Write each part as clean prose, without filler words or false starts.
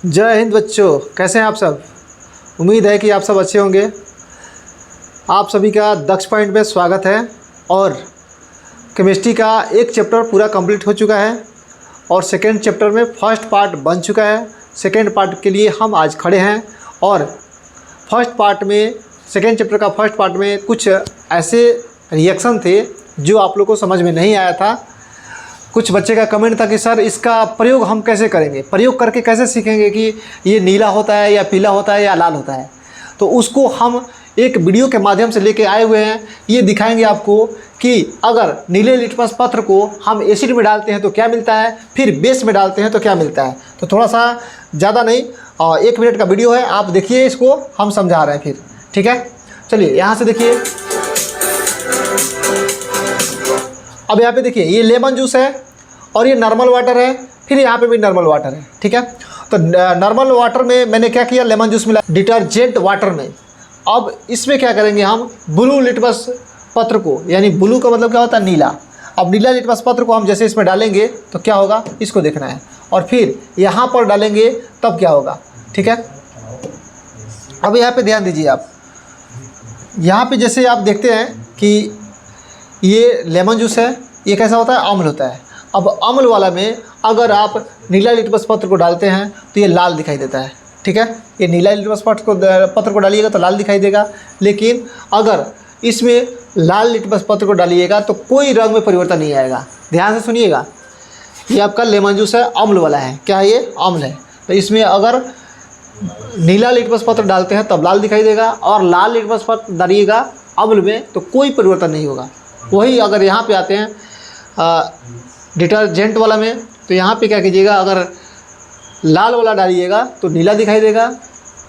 जय हिंद बच्चों, कैसे हैं आप सब। उम्मीद है कि आप सब अच्छे होंगे। आप सभी का दक्ष पॉइंट में स्वागत है। और केमिस्ट्री का एक चैप्टर पूरा कंप्लीट हो चुका है और सेकेंड चैप्टर में फर्स्ट पार्ट बन चुका है। सेकेंड पार्ट के लिए हम आज खड़े हैं और फर्स्ट पार्ट में, सेकेंड चैप्टर का फर्स्ट पार्ट में कुछ ऐसे रिएक्शन थे जो आप लोग को समझ में नहीं आया था। कुछ बच्चे का कमेंट था कि सर इसका प्रयोग हम कैसे करेंगे, प्रयोग करके कैसे सीखेंगे कि ये नीला होता है या पीला होता है या लाल होता है। तो उसको हम एक वीडियो के माध्यम से लेके आए हुए हैं। ये दिखाएंगे आपको कि अगर नीले लिटमस पत्र को हम एसिड में डालते हैं तो क्या मिलता है, फिर बेस में डालते हैं तो क्या मिलता है। तो थोड़ा सा ज़्यादा नहीं, 1 मिनट का वीडियो है, आप देखिए, इसको हम समझा रहे हैं फिर, ठीक है। चलिए यहाँ से देखिए। अब यहाँ पे देखिए, ये लेमन जूस है और ये नॉर्मल वाटर है, फिर यहाँ पे भी नॉर्मल वाटर है, ठीक है। तो नॉर्मल वाटर में मैंने क्या किया, लेमन जूस मिला डिटर्जेंट वाटर में। अब इसमें क्या करेंगे हम, ब्लू लिटमस पत्र को, यानी ब्लू का मतलब क्या होता है, नीला। अब नीला लिटमस पत्र को हम जैसे इसमें डालेंगे तो क्या होगा, इसको देखना है। और फिर यहाँ पर डालेंगे तब क्या होगा, ठीक है। अब यहाँ पे ध्यान दीजिए आप, यहाँ पे जैसे आप देखते हैं कि ये लेमन जूस है, ये कैसा होता है, अम्ल होता है। अब अम्ल वाला में अगर आप नीला लिटमस पत्र को डालते हैं तो ये लाल दिखाई देता है, ठीक है। ये नीला लिटमस पत्र को डालिएगा तो लाल दिखाई देगा, लेकिन अगर इसमें लाल लिटमस पत्र को डालिएगा तो कोई रंग में परिवर्तन नहीं आएगा। ध्यान से सुनिएगा, ये आपका लेमन जूस है, अम्ल वाला है। क्या है ये, अम्ल है। तो इसमें अगर नीला लिटमस पत्र डालते हैं तब लाल दिखाई देगा, और लाल लिटमस पत्र डालिएगा अम्ल में तो कोई परिवर्तन नहीं होगा। वही अगर यहाँ पे आते हैं डिटर्जेंट वाला में, तो यहाँ पे क्या कीजिएगा, अगर लाल वाला डालिएगा तो नीला दिखाई देगा,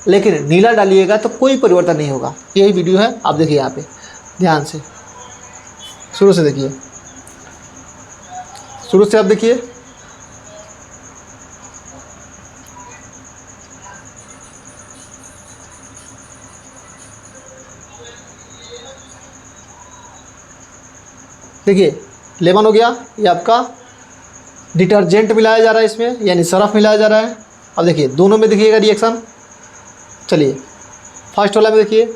लेकिन नीला डालिएगा तो कोई परिवर्तन नहीं होगा। यही वीडियो है, आप देखिए यहाँ पे ध्यान से, शुरू से देखिए, शुरू से आप देखिए। देखिए लेमन हो गया, ये आपका डिटर्जेंट मिलाया जा रहा है इसमें, यानी सरफ मिलाया जा रहा है। अब देखिए दोनों में देखिएगा रिएक्शन। चलिए फर्स्ट वाला में देखिए,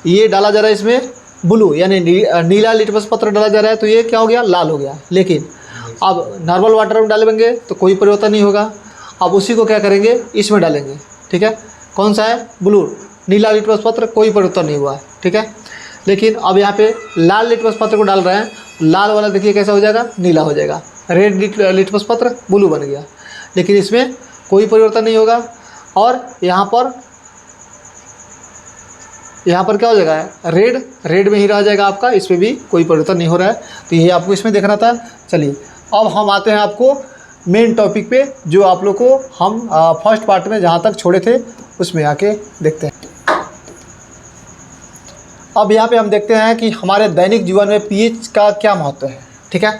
ये डाला जा रहा है इसमें ब्लू, यानी नीला लिटमस पत्र डाला जा रहा है, तो ये क्या हो गया, लाल हो गया। लेकिन अब नॉर्मल वाटर में डालेंगे तो कोई परिवर्तन नहीं होगा। अब उसी को क्या करेंगे, इसमें डालेंगे, ठीक है। कौन सा है, ब्लू, नीला लिटमस पत्र, कोई परिवर्तन नहीं हुआ, ठीक है। लेकिन अब यहाँ पे लाल लिटमस पत्र को डाल रहे हैं, लाल वाला देखिए कैसा हो जाएगा, नीला हो जाएगा। रेड लिटमस पत्र ब्लू बन गया, लेकिन इसमें कोई परिवर्तन नहीं होगा। और यहाँ पर क्या हो जाएगा, रेड में ही रह जाएगा आपका, इसमें भी कोई परिवर्तन नहीं हो रहा है। तो ये आपको इसमें देखना था। चलिए अब हम आते हैं आपको मेन टॉपिक पे, जो आप लोग को हम फर्स्ट पार्ट में जहाँ तक छोड़े थे उसमें आके देखते हैं। अब यहाँ पे हम देखते हैं कि हमारे दैनिक जीवन में पीएच का क्या महत्व है, ठीक है।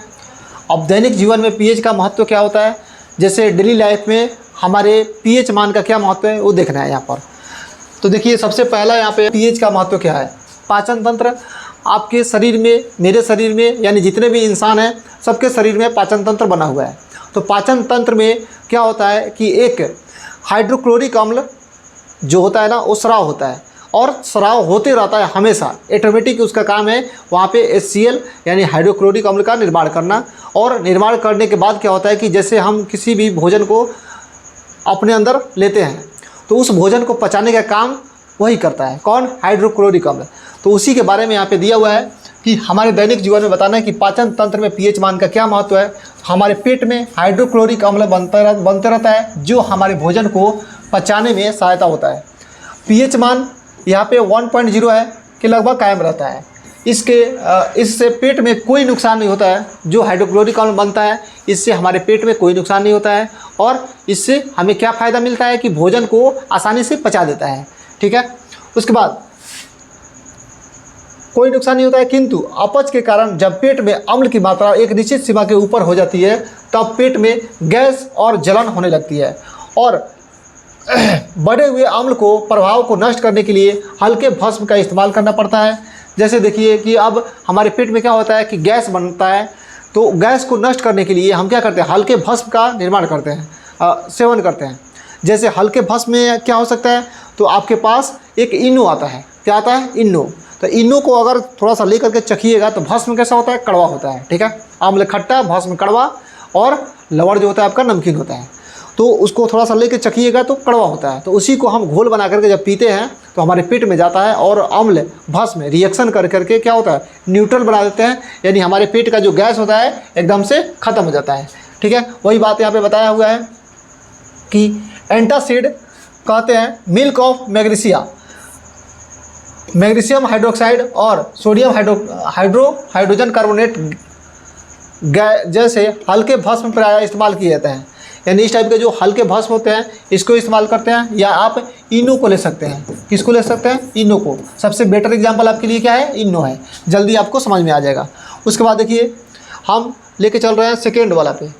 अब दैनिक जीवन में पीएच का महत्व क्या होता है, जैसे डेली लाइफ में हमारे पीएच मान का क्या महत्व है वो देखना है यहाँ पर। तो देखिए सबसे पहला यहाँ पे पीएच का महत्व क्या है। पाचन तंत्र, आपके शरीर में, मेरे शरीर में, यानी जितने भी इंसान हैं सबके शरीर में पाचन तंत्र बना हुआ है। तो पाचन तंत्र में क्या होता है कि एक हाइड्रोक्लोरिक अम्ल जो होता है ना, वो स्राव होता है, और स्राव होते रहता है हमेशा, ऑटोमेटिक उसका काम है वहाँ पे HCl यानी हाइड्रोक्लोरिक अम्ल का निर्माण करना। और निर्माण करने के बाद क्या होता है कि जैसे हम किसी भी भोजन को अपने अंदर लेते हैं तो उस भोजन को पचाने का काम वही करता है, कौन, हाइड्रोक्लोरिक अम्ल। तो उसी के बारे में यहाँ पे दिया हुआ है कि हमारे दैनिक जीवन में बताना है कि पाचन तंत्र में पीएच मान का क्या महत्व है। हमारे पेट में हाइड्रोक्लोरिक अम्ल बनते रहता है, जो हमारे भोजन को पचाने में सहायता होता है। पीएच मान यहाँ पे 1.0 है कि लगभग कायम रहता है। इससे पेट में कोई नुकसान नहीं होता है। जो हाइड्रोक्लोरिक अम्ल बनता है इससे हमारे पेट में कोई नुकसान नहीं होता है, और इससे हमें क्या फ़ायदा मिलता है कि भोजन को आसानी से पचा देता है, ठीक है। उसके बाद कोई नुकसान नहीं होता है, किंतु अपच के कारण जब पेट में अम्ल की मात्रा एक निश्चित सीमा के ऊपर हो जाती है तब पेट में गैस और जलन होने लगती है, और बढ़े हुए अम्ल को प्रभाव को नष्ट करने के लिए हल्के भस्म का इस्तेमाल करना पड़ता है। जैसे देखिए कि अब हमारे पेट में क्या होता है कि गैस बनता है, तो गैस को नष्ट करने के लिए हम क्या करते हैं, हल्के भस्म का निर्माण करते हैं, सेवन करते हैं। जैसे हल्के भस्म में क्या हो सकता है, तो आपके पास एक इनो आता है। क्या आता है? इनो। तो इनो को अगर थोड़ा सा लेकर के चखिएगा तो भस्म कैसा होता है? कड़वा होता है। ठीक है, आम्ल खट्टा, भस्म कड़वा, और लवण जो होता है आपका नमकीन होता है। तो उसको थोड़ा सा लेके चखिएगा तो कड़वा होता है। तो उसी को हम घोल बना करके जब पीते हैं तो हमारे पेट में जाता है और अम्ल भस्म रिएक्शन कर करके क्या होता है? न्यूट्रल बना देते हैं, यानी हमारे पेट का जो गैस होता है एकदम से ख़त्म हो जाता है। ठीक है, वही बात यहाँ पे बताया हुआ है कि एंटासिड कहते हैं milk of magnesia, magnesium hydroxide और सोडियम हाइड्रोजन कार्बोनेट जैसे हल्के भस्म प्रायः इस्तेमाल किए जाते हैं। यानी इस टाइप के जो हल्के भस्म होते हैं इसको इस्तेमाल करते हैं, या आप इनो को ले सकते हैं। किसको ले सकते हैं? इनो को। सबसे बेटर एग्जांपल आपके लिए क्या है? इनो है। जल्दी आपको समझ में आ जाएगा। उसके बाद देखिए हम लेके चल रहे हैं सेकेंड वाला पे।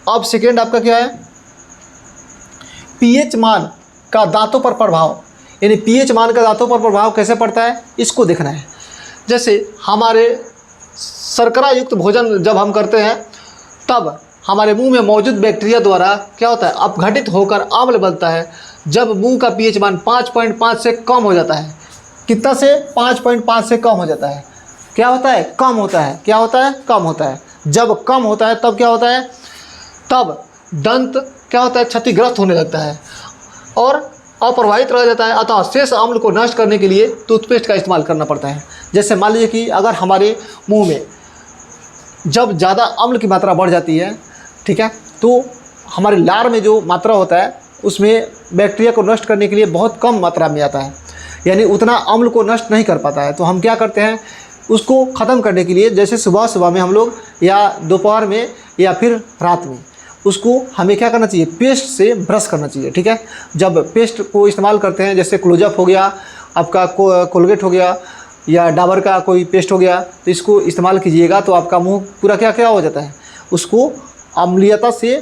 अब सेकेंड आपका क्या है? पीएच मान का दांतों पर प्रभाव, यानी पीएच मान का दांतों पर प्रभाव कैसे पड़ता है इसको देखना है। जैसे हमारे शर्करा युक्त भोजन जब हम करते हैं तब हमारे मुंह में मौजूद बैक्टीरिया द्वारा क्या होता है? अपघटित होकर अम्ल बनता है। जब मुंह का पीएच मान 5.5 से कम हो जाता है, कितना से? 5.5 से कम हो जाता है। क्या होता है? कम होता है। क्या होता है? कम होता है। जब कम होता है तब क्या होता है? तब दंत क्या होता है? क्षतिग्रस्त होने लगता है और अप्रभावित रह जाता है। अतः शेष अम्ल को नष्ट करने के लिए टूथपेस्ट का इस्तेमाल करना पड़ता है। जैसे मान लीजिए कि अगर हमारे मुंह में जब ज़्यादा अम्ल की मात्रा बढ़ जाती है, ठीक है, तो हमारे लार में जो मात्रा होता है उसमें बैक्टीरिया को नष्ट करने के लिए बहुत कम मात्रा में आता है, यानी उतना अम्ल को नष्ट नहीं कर पाता है। तो हम क्या करते हैं? उसको ख़त्म करने के लिए जैसे सुबह में हम लोग, या दोपहर में, या फिर रात में, उसको हमें क्या करना चाहिए? पेस्ट से ब्रश करना चाहिए। ठीक है, जब पेस्ट को इस्तेमाल करते हैं, जैसे क्लोजअप हो गया, आपका कोलगेट हो गया, या डाबर का कोई पेस्ट हो गया, तो इसको इस्तेमाल कीजिएगा तो आपका मुंह पूरा क्या क्या हो जाता है? उसको अम्लीयता से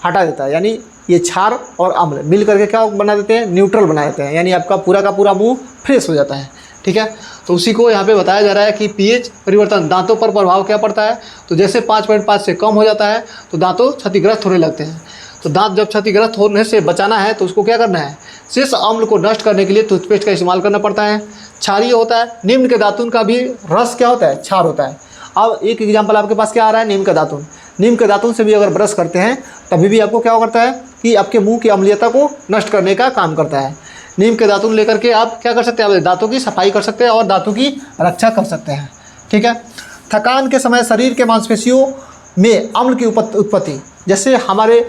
हटा देता है। यानी ये क्षार और अम्ल मिल करके क्या बना देते हैं? न्यूट्रल बना देते हैं। यानी आपका पूरा का पूरा मुंह फ्रेश हो जाता है। ठीक है, तो उसी को यहाँ पे बताया जा रहा है कि पीएच परिवर्तन दांतों पर प्रभाव क्या पड़ता है। तो जैसे 5.5 से कम हो जाता है तो दांतों क्षतिग्रस्त होने लगते हैं। तो दांत जब क्षतिग्रस्त होने से बचाना है तो उसको क्या करना है? शेष अम्ल को नष्ट करने के लिए टूथपेस्ट का इस्तेमाल करना पड़ता है। क्षारीय होता है। निम्न के दातुन का भी रस क्या होता है? क्षार होता है। अब एक एग्जाम्पल आपके पास क्या आ रहा है? नीम का दातुन। नीम के दातुन से भी अगर ब्रश करते हैं तभी भी आपको क्या करता है कि आपके मुंह की अम्लीयता को नष्ट करने का काम करता है। नीम के दातुन लेकर के आप क्या कर सकते हैं? दांतों की सफाई कर सकते हैं और दांतों की रक्षा कर सकते हैं। ठीक है, थकान के समय शरीर के मांसपेशियों में अम्ल की उत्पत्ति, जैसे हमारे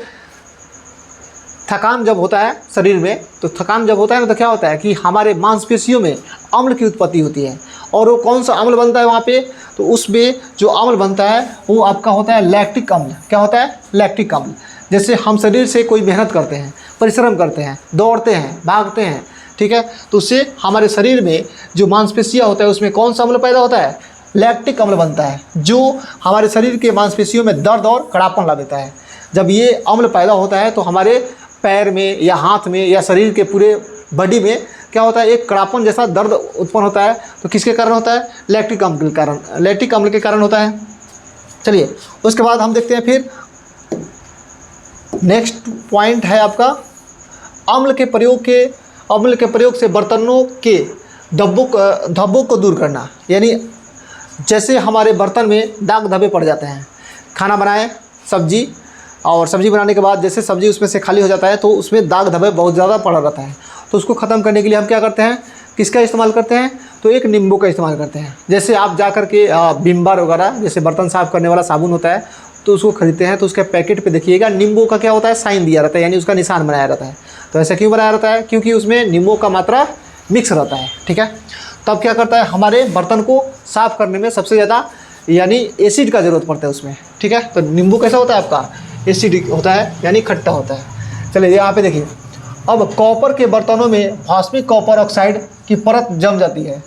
थकान जब होता है शरीर में, तो थकान जब होता है ना तो क्या होता है कि हमारे मांसपेशियों में अम्ल की उत्पत्ति होती है। और वो कौन सा अम्ल बनता है वहाँ पे? तो उसमें जो अम्ल बनता है वो आपका होता है लैक्टिक अम्ल। क्या होता है? लैक्टिक अम्ल। जैसे हम शरीर से कोई मेहनत करते हैं, परिश्रम करते हैं, दौड़ते हैं, भागते हैं, ठीक है, तो उससे हमारे शरीर में जो मांसपेशियाँ होता है उसमें कौन सा अम्ल पैदा होता है? लैक्टिक अम्ल बनता है, जो हमारे शरीर के मांसपेशियों में दर्द और कड़ापन ला देता है। जब ये अम्ल पैदा होता है तो हमारे पैर में या हाथ में या शरीर के पूरे बॉडी में क्या होता है? एक कड़ापन जैसा दर्द उत्पन्न होता है। तो किसके कारण होता है? लैक्टिक अम्ल के कारण, लैक्टिक अम्ल के कारण होता है। चलिए उसके बाद हम देखते हैं फिर नेक्स्ट पॉइंट है आपका अम्ल के प्रयोग से बर्तनों के धब्बों को दूर करना। यानी जैसे हमारे बर्तन में दाग धब्बे पड़ जाते हैं, खाना बनाएं सब्जी, और सब्जी बनाने के बाद जैसे सब्जी उसमें से खाली हो जाता है तो उसमें दाग धब्बे बहुत ज़्यादा पड़ा रहता है। तो उसको ख़त्म करने के लिए हम क्या करते हैं? किसका इस्तेमाल करते हैं? तो एक नींबू का इस्तेमाल करते हैं। जैसे आप जा कर के विम-बार वगैरह जैसे बर्तन साफ़ करने वाला साबुन होता है तो उसको खरीदते हैं तो उसके पैकेट पे देखिएगा नींबू का क्या होता है? साइन दिया रहता है, यानी उसका निशान बनाया रहता है। तो ऐसा क्यों बनाया रहता है? क्योंकि उसमें नींबू का मात्रा मिक्स रहता है। ठीक है, तब क्या करता है? हमारे बर्तन को साफ़ करने में सबसे ज़्यादा यानी एसिड का ज़रूरत पड़ता है उसमें। ठीक है, तो नींबू कैसा होता है? आपका एसिड होता है, यानी खट्टा होता है। चलिए यहाँ पे देखिए, अब कॉपर के बर्तनों में भास्मिक कॉपर ऑक्साइड की परत जम जाती है।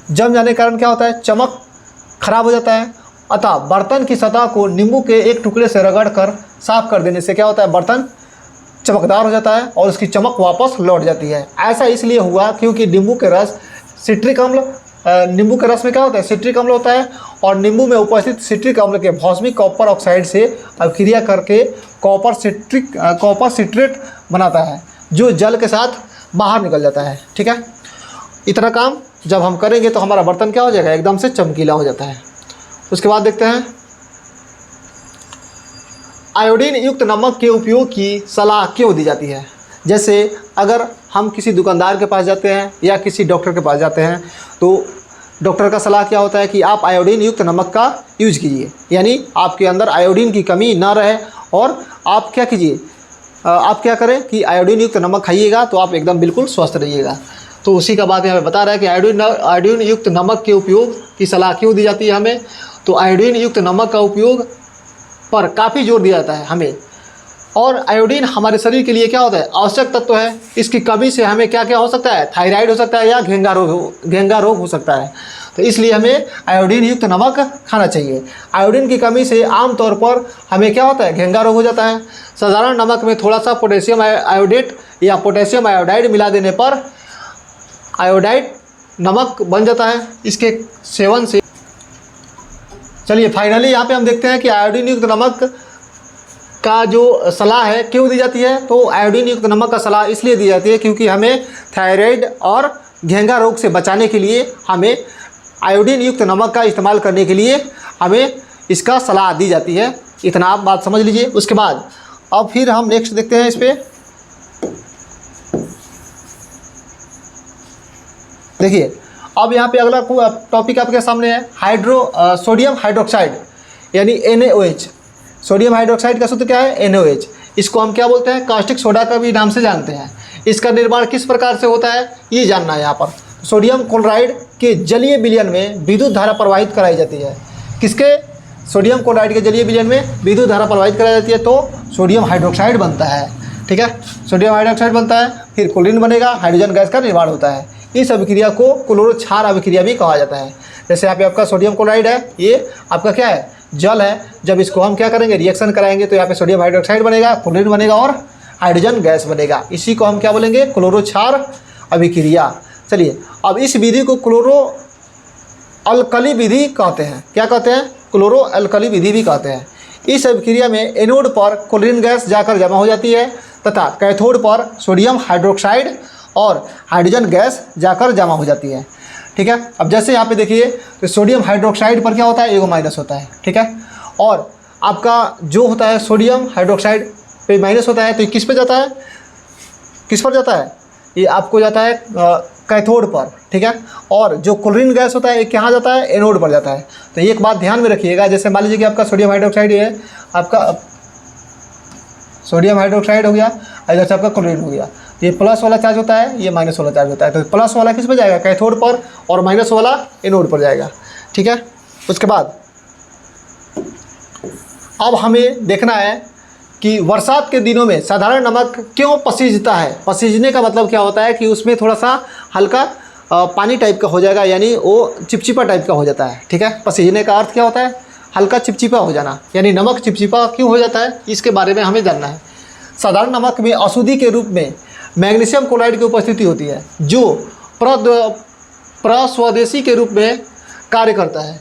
जम जाने के कारण क्या होता है? चमक खराब हो जाता है। अतः बर्तन की सतह को नींबू के एक टुकड़े से रगड़ कर साफ कर देने से क्या होता है? बर्तन चमकदार हो जाता है और उसकी चमक वापस लौट जाती है। ऐसा इसलिए हुआ क्योंकि नींबू के रस सिट्रिक अम्ल, नींबू के रस में क्या होता है? सिट्रिक अम्ल होता है, और नींबू में उपस्थित सिट्रिक अम्ल के भास्मिक कॉपर ऑक्साइड से अभिक्रिया करके कॉपर सिट्रेट बनाता है। जो जल के साथ बाहर निकल जाता है। ठीक है, इतना काम जब हम करेंगे तो हमारा बर्तन क्या हो जाएगा, एकदम से चमकीला हो जाता है। उसके बाद देखते हैं आयोडीन युक्त नमक के उपयोग की सलाह क्यों दी जाती है। जैसे अगर हम किसी दुकानदार के पास जाते हैं या किसी डॉक्टर के पास जाते हैं तो डॉक्टर का सलाह क्या होता है कि आप आयोडीन युक्त नमक का यूज कीजिए, यानी आपके अंदर आयोडीन की कमी ना रहे और आप क्या कीजिए, आप क्या करें कि आयोडीन युक्त नमक खाइएगा तो आप एकदम बिल्कुल स्वस्थ रहिएगा। तो उसी का बात यहाँ पे बता रहा है कि आयोडीन युक्त नमक के उपयोग की सलाह क्यों दी जाती है हमें। तो आयोडीन युक्त नमक का उपयोग पर काफ़ी जोर दिया जाता है हमें। और आयोडीन हमारे शरीर के लिए क्या होता है, आवश्यक तत्व है। इसकी कमी से हमें क्या क्या हो सकता है, थायराइड हो सकता है या घेंगा रोग हो सकता है। तो इसलिए हमें आयोडीन युक्त नमक खाना चाहिए। आयोडीन की कमी से आमतौर पर हमें क्या होता है, घेंगा रोग हो जाता है। साधारण नमक में थोड़ा सा पोटेशियम आयोडेट या पोटेशियम आयोडाइड मिला देने पर आयोडाइड नमक बन जाता है इसके सेवन से। चलिए फाइनली यहाँ पे हम देखते हैं कि आयोडीन युक्त नमक का जो सलाह है क्यों दी जाती है। तो आयोडीन युक्त नमक का सलाह इसलिए दी जाती है क्योंकि हमें थायराइड और घेंगा रोग से बचाने के लिए हमें आयोडीन युक्त नमक का इस्तेमाल करने के लिए हमें इसका सलाह दी जाती है। इतना आप बात समझ लीजिए। उसके बाद अब फिर हम नेक्स्ट देखते हैं इस पर। देखिए अब यहाँ पे अगला टॉपिक आपके सामने है सोडियम हाइड्रोक्साइड यानी NaOH। सोडियम हाइड्रोक्साइड का सूत्र क्या है, NaOH। इसको हम क्या बोलते हैं, कास्टिक सोडा का भी नाम से जानते हैं। इसका निर्माण किस प्रकार से होता है ये जानना है यहाँ पर। सोडियम क्लोराइड के जलीय विलयन में विद्युत धारा प्रवाहित कराई जाती है। किसके, सोडियम क्लोराइड के जलीय विलयन में विद्युत धारा प्रवाहित कराई जाती है तो सोडियम हाइड्रोक्साइड बनता है। ठीक है, सोडियम हाइड्रोक्साइड बनता है, फिर क्लोरीन बनेगा, हाइड्रोजन गैस का निर्माण होता है। इस अभिक्रिया को क्लोरो क्षार अभिक्रिया भी कहा जाता है। जैसे यहाँ पे आपका सोडियम क्लोराइड है, ये आपका क्या है, जल है। जब इसको हम क्या करेंगे, रिएक्शन कराएंगे तो यहाँ पे सोडियम हाइड्रोक्साइड बनेगा, क्लोरीन बनेगा और हाइड्रोजन गैस बनेगा। इसी को हम क्या बोलेंगे, क्लोरो क्षार अभिक्रिया। चलिए अब इस विधि को क्लोरो अल्कली विधि कहते हैं। क्या कहते हैं, क्लोरो अल्कली विधि भी कहते हैं। इस अभिक्रिया में एनोड पर क्लोरीन गैस जाकर जमा हो जाती है तथा कैथोड पर सोडियम हाइड्रोक्साइड और हाइड्रोजन गैस जाकर जमा हो जाती है। ठीक है, अब जैसे यहाँ पे देखिए तो सोडियम हाइड्रोक्साइड पर क्या होता है, एगो माइनस होता है। ठीक है, और आपका जो होता है सोडियम हाइड्रोक्साइड पे माइनस होता है तो ये किस पे जाता है, किस पर जाता है, ये आपको जाता है कैथोड पर। ठीक है, और जो क्लोरीन गैस होता है ये कहाँ जाता है, एनोड पर जाता है। तो एक बात ध्यान में रखिएगा, जैसे मान लीजिए कि आपका सोडियम हाइड्रोक्साइड है, आपका सोडियम हाइड्रोक्साइड हो गया, इधर से आपका क्लोरीन हो गया। ये प्लस वाला चार्ज होता है, ये माइनस वाला चार्ज होता है। तो प्लस वाला किस पर जाएगा, कैथोड पर, और माइनस वाला एनोड पर जाएगा। ठीक है, उसके बाद अब हमें देखना है कि बरसात के दिनों में साधारण नमक क्यों पसीजता है। पसीजने का मतलब क्या होता है कि उसमें थोड़ा सा हल्का पानी टाइप का हो जाएगा, यानी वो चिपचिपा टाइप का हो जाता है। ठीक है, पसीजने का अर्थ क्या होता है, हल्का चिपचिपा हो जाना, यानी नमक चिपचिपा क्यों हो जाता है इसके बारे में हमें जानना है। साधारण नमक में अशुद्धि के रूप में मैग्नीशियम क्लोराइड की उपस्थिति होती है जो प्रस्वदेशी के रूप में कार्य करता है।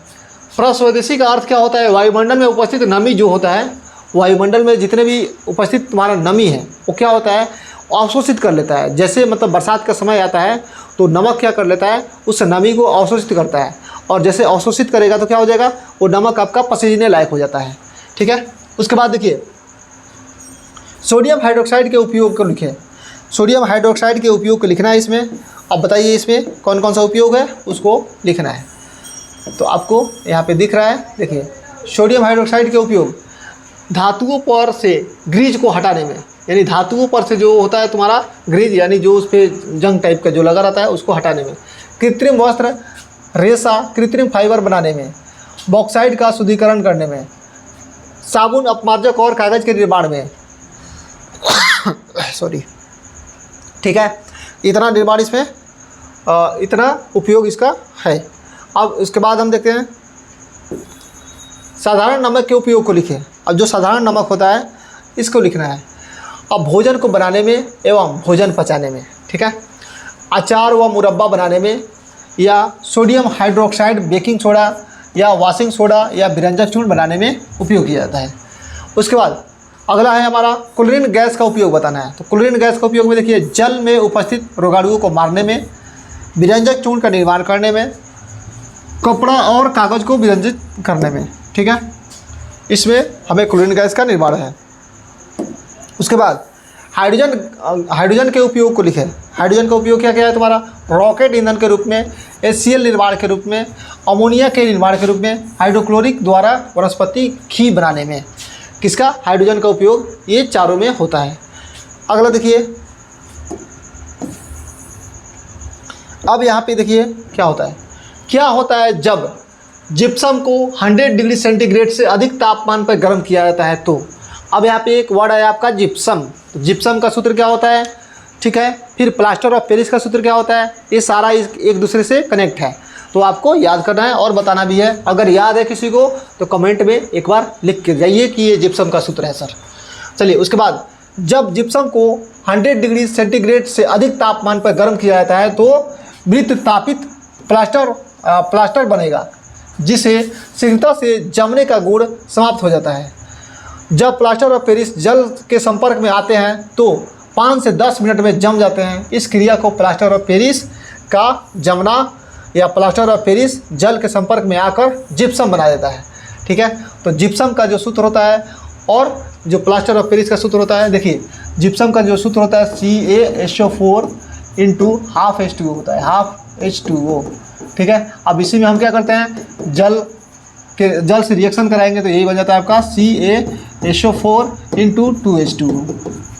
प्रस्वदेशी का अर्थ क्या होता है, वायुमंडल में उपस्थित नमी जो होता है, वायुमंडल में जितने भी उपस्थित तुम्हारा नमी है वो क्या होता है, अवशोषित कर लेता है। जैसे मतलब बरसात का समय आता है तो नमक क्या कर लेता है, उस नमी को अवशोषित करता है, और जैसे अवशोषित करेगा तो क्या हो जाएगा, वो नमक आपका पसीजने लायक हो जाता है। ठीक है, उसके बाद देखिए सोडियम हाइड्रोक्साइड के उपयोग को लिखें। सोडियम हाइड्रोक्साइड के उपयोग को लिखना है इसमें। अब बताइए इसमें कौन कौन सा उपयोग है उसको लिखना है। तो आपको यहाँ पे दिख रहा है, देखिए सोडियम हाइड्रोक्साइड के उपयोग धातुओं पर से ग्रीज को हटाने में, यानी धातुओं पर से जो होता है तुम्हारा ग्रीज, यानी जो उस पर जंग टाइप का जो लगा रहता है उसको हटाने में, कृत्रिम वस्त्र रेशा कृत्रिम फाइबर बनाने में, बॉक्साइड का शुद्धिकरण करने में, साबुन अपमार्जक और कागज़ के निर्माण में सॉरी। ठीक है, इतना निर्माण इसमें इतना उपयोग इसका है। अब उसके बाद हम देखते हैं साधारण नमक के उपयोग को लिखें। अब जो साधारण नमक होता है इसको लिखना है। अब भोजन को बनाने में एवं भोजन पचाने में, ठीक है, अचार व मुरब्बा बनाने में, या सोडियम हाइड्रोक्साइड बेकिंग सोडा या वॉशिंग सोडा या व्यंजन चूर्ण बनाने में उपयोग किया जाता है। उसके बाद अगला है हमारा क्लोरीन गैस का उपयोग बताना है। तो क्लोरीन गैस का उपयोग में देखिए जल में उपस्थित रोगाणुओं को मारने में, विरंजक चूर्ण का निर्माण करने में, कपड़ा और कागज़ को विरंजित करने में, ठीक है, इसमें हमें क्लोरीन गैस का निर्माण है। उसके बाद हाइड्रोजन के उपयोग को लिखें। हाइड्रोजन का उपयोग क्या क्या है तुम्हारा? रॉकेट ईंधन के रूप में, HCl निर्माण के रूप में, अमोनिया के निर्माण के रूप में, हाइड्रोक्लोरिक द्वारा वनस्पति घी बनाने में। किसका? हाइड्रोजन का उपयोग ये चारों में होता है। अगला देखिए, अब यहाँ पे देखिए क्या होता है। क्या होता है जब जिप्सम को 100 डिग्री सेंटीग्रेड से अधिक तापमान पर गर्म किया जाता है तो। अब यहाँ पे एक वर्ड है आपका जिप्सम। तो जिप्सम का सूत्र क्या होता है, ठीक है। फिर प्लास्टर ऑफ पेरिस का सूत्र क्या होता है, ये सारा एक दूसरे से कनेक्ट है, तो आपको याद करना है और बताना भी है। अगर याद है किसी को तो कमेंट में एक बार लिख के जाइए कि ये जिप्सम का सूत्र है सर। चलिए, उसके बाद जब जिप्सम को 100 डिग्री सेंटीग्रेड से अधिक तापमान पर गर्म किया जाता है तो मृत तापित प्लास्टर बनेगा, जिसे शीघ्रता से जमने का गुण समाप्त हो जाता है। जब प्लास्टर ऑफ पेरिस जल के संपर्क में आते हैं तो 5 से 10 मिनट में जम जाते हैं। इस क्रिया को प्लास्टर ऑफ पेरिस का जमना या प्लास्टर ऑफ पेरिस जल के संपर्क में आकर जिप्सम बना देता है, ठीक है। तो जिप्सम का जो सूत्र होता है और जो प्लास्टर ऑफ पेरिस का सूत्र होता है, देखिए जिप्सम का जो सूत्र होता है CaSO4 × ½ H2O होता है, ½ H2O, ठीक है। अब इसी में हम क्या करते हैं, जल से रिएक्शन कराएंगे तो यही बन जाता है आपका CaSO4 × 2H2O,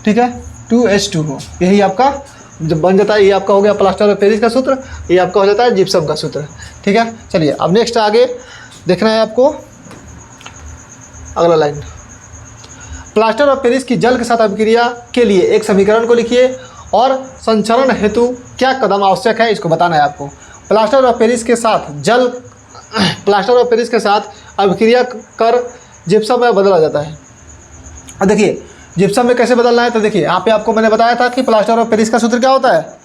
ठीक है, 2H2O, यही आपका जब बन जाता है। ये आपका हो गया प्लास्टर ऑफ पेरिस का सूत्र, ये आपका हो जाता है जिप्सम का सूत्र, ठीक है। चलिए अब नेक्स्ट आगे देखना है आपको अगला लाइन। प्लास्टर ऑफ पेरिस की जल के साथ अभिक्रिया के लिए एक समीकरण को लिखिए और संचरण हेतु क्या कदम आवश्यक है इसको बताना है आपको। प्लास्टर ऑफ पेरिस के साथ अभिक्रिया कर जिप्सम में बदला जाता है। अब देखिए जिप्सम में कैसे बदलना है, तो देखिए यहाँ पे आपको मैंने बताया था कि प्लास्टर ऑफ पेरिस का सूत्र क्या होता है,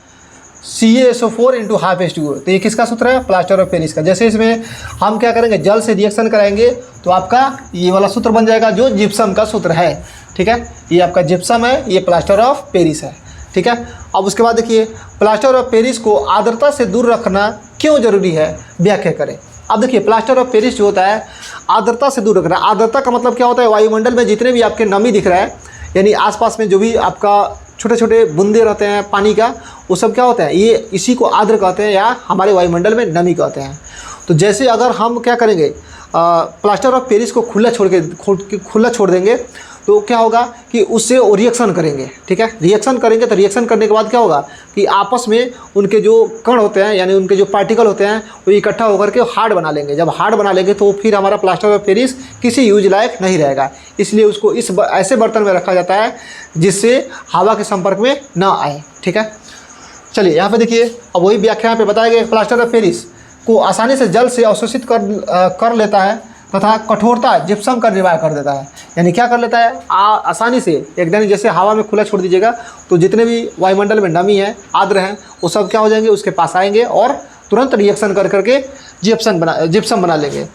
CaSO4 × ½ H2O। तो ये किसका सूत्र है, प्लास्टर ऑफ पेरिस का। जैसे इसमें हम क्या करेंगे, जल से रिएक्शन कराएंगे तो आपका ये वाला सूत्र बन जाएगा जो जिप्सम का सूत्र है, ठीक है। ये आपका जिप्सम है, ये प्लास्टर ऑफ पेरिस है, ठीक है। अब उसके बाद देखिए प्लास्टर ऑफ पेरिस को आर्द्रता से दूर रखना क्यों जरूरी है, व्याख्या करें। अब देखिए प्लास्टर ऑफ पेरिस जो होता है आर्द्रता से दूर रखना। आर्द्रता का मतलब क्या होता है, वायुमंडल में जितने भी आपके नमी दिख रहा है, यानी आसपास में जो भी आपका छोटे छोटे बूंदे रहते हैं पानी का, वो सब क्या होता है, ये इसी को आर्द्र कहते हैं या हमारे वायुमंडल में नमी कहते हैं। तो जैसे अगर हम क्या करेंगे, प्लास्टर ऑफ पेरिस को खुला छोड़ देंगे तो क्या होगा कि उससे वो रिएक्शन करेंगे, ठीक है। रिएक्शन करेंगे तो रिएक्शन करने के बाद क्या होगा कि आपस में उनके जो कण होते हैं यानी उनके जो पार्टिकल होते हैं वो इकट्ठा होकर के हार्ड बना लेंगे। जब हार्ड बना लेंगे तो फिर हमारा प्लास्टर ऑफ पेरिस किसी यूज लायक नहीं रहेगा, इसलिए उसको ऐसे बर्तन में रखा जाता है जिससे हवा के संपर्क में ना आए, ठीक है। चलिए यहाँ पे देखिए, अब वही व्याख्या यहाँ पे बताया गया। प्लास्टर ऑफ पेरिस को आसानी से जल से अवशोषित कर लेता है तथा कठोरता जिप्सम का निर्माण कर देता है। यानी क्या कर लेता है, आसानी से एकदम जैसे हवा में खुला छोड़ दीजिएगा तो जितने भी वायुमंडल में नमी है, आर्द्र हैं, वो सब क्या हो जाएंगे, उसके पास आएंगे और तुरंत रिएक्शन कर करके जिप्सम बना लेंगे।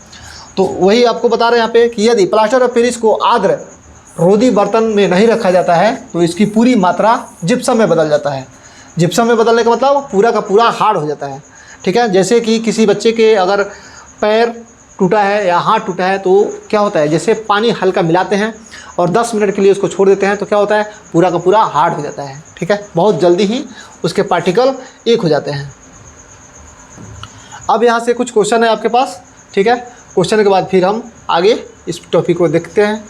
तो वही आपको बता रहे हैं यहाँ पे कि यदि प्लास्टर ऑफ पेरिस को आर्द्र रोधी बर्तन में नहीं रखा जाता है तो इसकी पूरी मात्रा जिप्सम में बदल जाता है। जिप्सम में बदलने का मतलब पूरा का पूरा हार्ड हो जाता है, ठीक है। जैसे कि किसी बच्चे के अगर पैर टूटा है या हाथ टूटा है तो क्या होता है, जैसे पानी हल्का मिलाते हैं और 10 मिनट के लिए उसको छोड़ देते हैं तो क्या होता है, पूरा का पूरा हार्ड हो जाता है, ठीक है। बहुत जल्दी ही उसके पार्टिकल एक हो जाते हैं। अब यहाँ से कुछ क्वेश्चन है आपके पास, ठीक है। क्वेश्चन के बाद फिर हम आगे इस टॉपिक को देखते हैं।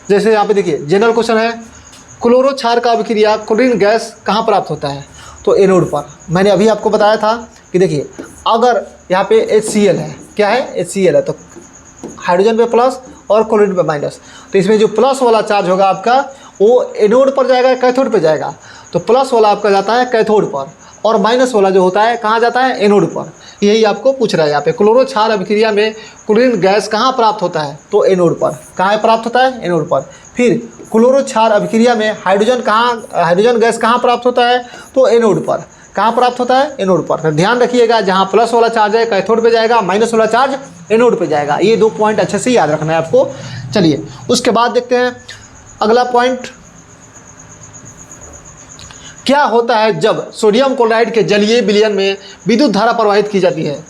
जैसे यहाँ पे देखिए जनरल क्वेश्चन है, क्लोरो क्षार का अभिक्रिया क्लोरीन गैस कहाँ प्राप्त होता है, तो एनोड पर। मैंने अभी आपको बताया था कि देखिए अगर यहाँ पे HCl है, क्या है, HCl है, तो हाइड्रोजन पे प्लस और क्लोरीन पे माइनस, तो इसमें जो प्लस वाला चार्ज होगा आपका वो एनोड पर जाएगा, कैथोड पे जाएगा। तो प्लस वाला आपका जाता है कैथोड पर और माइनस वाला जो होता है कहाँ जाता है, एनोड पर। यही आपको पूछ रहा है यहाँ पे, क्लोरो क्षार अभिक्रिया में क्लोरीन गैस कहाँ प्राप्त होता है, तो एनोड पर। कहाँ प्राप्त होता है, एनोड पर। फिर क्लोरो क्षार अभिक्रिया में हाइड्रोजन गैस कहाँ प्राप्त होता है, तो एनोड पर। कहाँ प्राप्त होता है, एनोड पर। ध्यान रखिएगा, जहाँ प्लस वाला चार्ज है कैथोड पे जाएगा, माइनस वाला चार्ज एनोड पे जाएगा। ये 2 पॉइंट अच्छे से याद रखना है आपको। चलिए उसके बाद देखते हैं अगला पॉइंट, क्या होता है जब सोडियम क्लोराइड के जलीय विलयन में विद्युत धारा प्रवाहित की जाती है?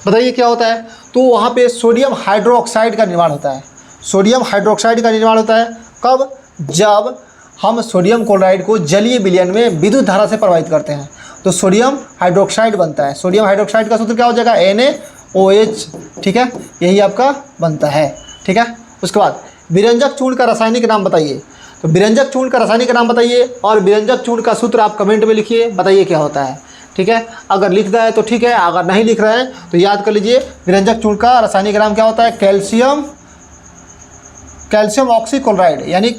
बताइए क्या होता है? तो वहाँ पे सोडियम हाइड्रोक्साइड का निर्माण होता है। सोडियम हाइड्रोक्साइड का निर्माण होता है कब? जब हम सोडियम क्लोराइड को जलीय विलयन में विद्युत धारा से प्रवाहित करते हैं तो सोडियम हाइड्रोक्साइड बनता है। सोडियम हाइड्रोक्साइड का सूत्र क्या हो जाएगा? NaOH, ठीक है, यही आपका बनता है, ठीक है। उसके बाद विरंजक चूर्ण का रासायनिक नाम बताइए। तो विरंजक चूर्ण का रासायनिक नाम बताइए और विरंजक चूर्ण का सूत्र आप कमेंट में लिखिए, बताइए क्या होता है, ठीक है। अगर लिख रहा है तो ठीक है, अगर नहीं लिख रहे हैं तो याद कर लीजिए विरंजक चूर्ण का रासायनिक नाम क्या होता है? कैल्शियम ऑक्सीक्लोराइड, यानी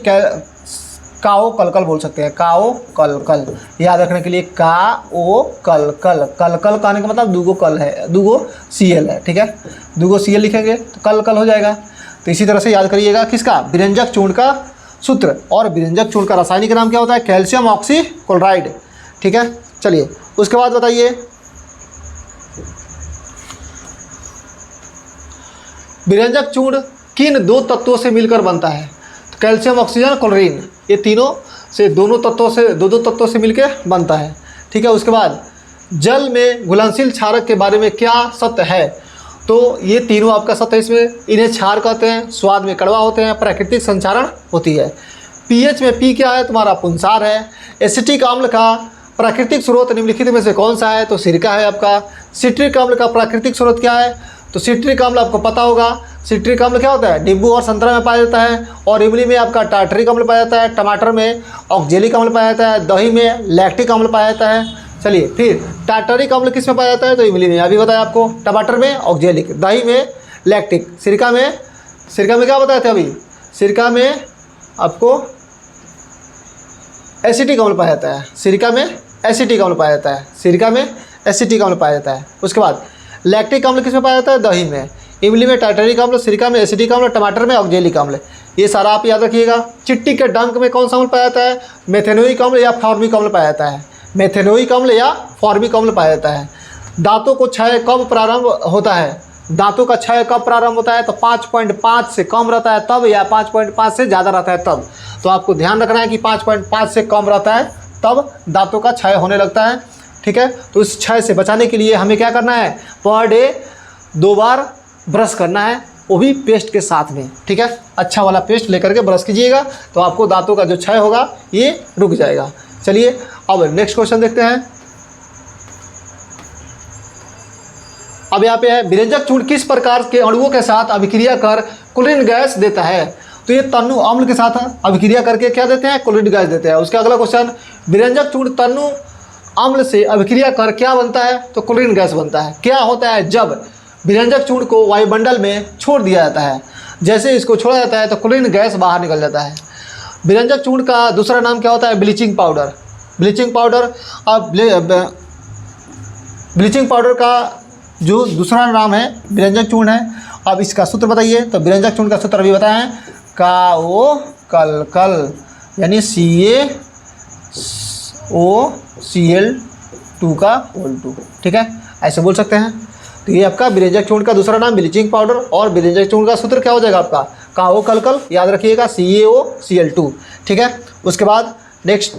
काओ कलकल बोल सकते हैं, काओ कलकल, याद रखने के लिए काओ कलकल। कलकल कहने का मतलब दूगो कल है, दूगो Cl है, ठीक है, दूगो Cl लिखेंगे तो कलकल हो जाएगा। तो इसी तरह से याद करिएगा किसका? विरंजक चूर्ण का सूत्र। और विरंजक चूर्ण का रासायनिक नाम क्या होता है? कैल्शियम ऑक्सीक्लोराइड, ठीक है। चलिए उसके बाद बताइए विरंजक चूर्ण किन दो तत्वों से मिलकर बनता है? तो कैल्शियम, ऑक्सीजन, क्लोरीन, ये तीनों से दोनों तत्वों से दो तत्वों से मिलकर बनता है, ठीक है। उसके बाद जल में घुलनशील क्षारक के बारे में क्या सत्य है? तो ये तीनों आपका सत्य है इसमें। इन्हें क्षार कहते हैं, स्वाद में कड़वा होते हैं, प्राकृतिक संचारण होती है। पीएच में पी क्या है? तुम्हारा पुंसार है। एसिटिक अम्ल का प्राकृतिक स्रोत निम्नलिखित में से कौन सा है? तो सिरका है आपका। सिट्रिक अम्ल का प्राकृतिक स्रोत क्या है? तो सिट्रिक अम्ल आपको पता होगा। सिट्रिक अम्ल क्या होता है? नींबू और संतरा में पाया जाता है, और इमली में आपका टार्टरिक अम्ल पाया जाता है, टमाटर में ऑक्जेलिक अम्ल पाया जाता है, दही में लैक्टिक अम्ल पाया जाता है। चलिए फिर टार्टरिक अम्ल किस में पाया जाता है? तो इमली में, अभी बताया आपको। टमाटर में ऑक्जेलिक, दही में लैक्टिक, सिरका में क्या बताए थे अभी? सिरका में आपको एसिटिक अम्ल पाया जाता है। सिरका में एसिटिक अम्ल पाया जाता है, सिरका में एसिटिक अम्ल पाया जाता है। उसके बाद लैक्टिक अम्ल किस में पाया जाता है? दही में। इमली में टार्टरिक अम्ल, सिरका में एसिटिक अम्ल, टमाटर में ऑक्जेलिक अम्ल, ये सारा आप याद रखिएगा। चिट्टी के डंक में कौन सा अम्ल पाया जाता है? मेथेनोइक अम्ल या फॉर्मिक अम्ल पाया जाता है। मेथेनोइक अम्ल या फॉर्मिक अम्ल पाया जाता है। दांतों को क्षय कब प्रारंभ होता है? दांतों का क्षय कब प्रारंभ होता है? तो 5.5 से कम रहता है तब, या 5.5 से ज़्यादा रहता है तब। तो आपको ध्यान रखना है कि 5.5 से कम रहता है तब दांतों का क्षय होने लगता है, ठीक है। तो इस क्षय से बचाने के लिए हमें क्या करना है? पर डे 2 बार ब्रश करना है, वो भी पेस्ट के साथ में, ठीक है। अच्छा वाला पेस्ट लेकर के ब्रश कीजिएगा तो आपको दांतों का जो क्षय होगा ये रुक जाएगा। चलिए अब नेक्स्ट क्वेश्चन देखते हैं। अब यहाँ पे है विरंजक चूर्ण किस प्रकार के अणुओं के साथ अभिक्रिया कर क्लोरीन गैस देता है? तो ये तन्नु अम्ल के साथ अभिक्रिया करके क्या देते हैं? क्लोरीन गैस देते हैं। उसका अगला क्वेश्चन, विरंजक चूर्ण तन्नु अम्ल से अभिक्रिया कर क्या बनता है? तो क्लोरीन गैस बनता है। क्या होता है जब विरंजक चूर्ण को वायुमंडल में छोड़ दिया जाता है? जैसे इसको छोड़ा जाता है तो क्लोरीन गैस बाहर निकल जाता है। विरंजक चूर्ण का दूसरा नाम क्या होता है? Bleaching powder. ब्लीचिंग पाउडर, अब ब्लीचिंग पाउडर का जो दूसरा नाम है विरंजक चूर्ण है। अब इसका सूत्र बताइए। तो विरंजक चूर्ण का सूत्र अभी बताएं, काओ कलकल, यानी CaOCl2 का होल 2, ठीक है, ऐसे बोल सकते हैं। तो ये आपका विरंजक चूर्ण का दूसरा नाम ब्लीचिंग पाउडर, और विरंजक चूर्ण का सूत्र क्या हो जाएगा आपका? काओ कलकल, याद रखिएगा CaOCl2, ठीक है। उसके बाद नेक्स्ट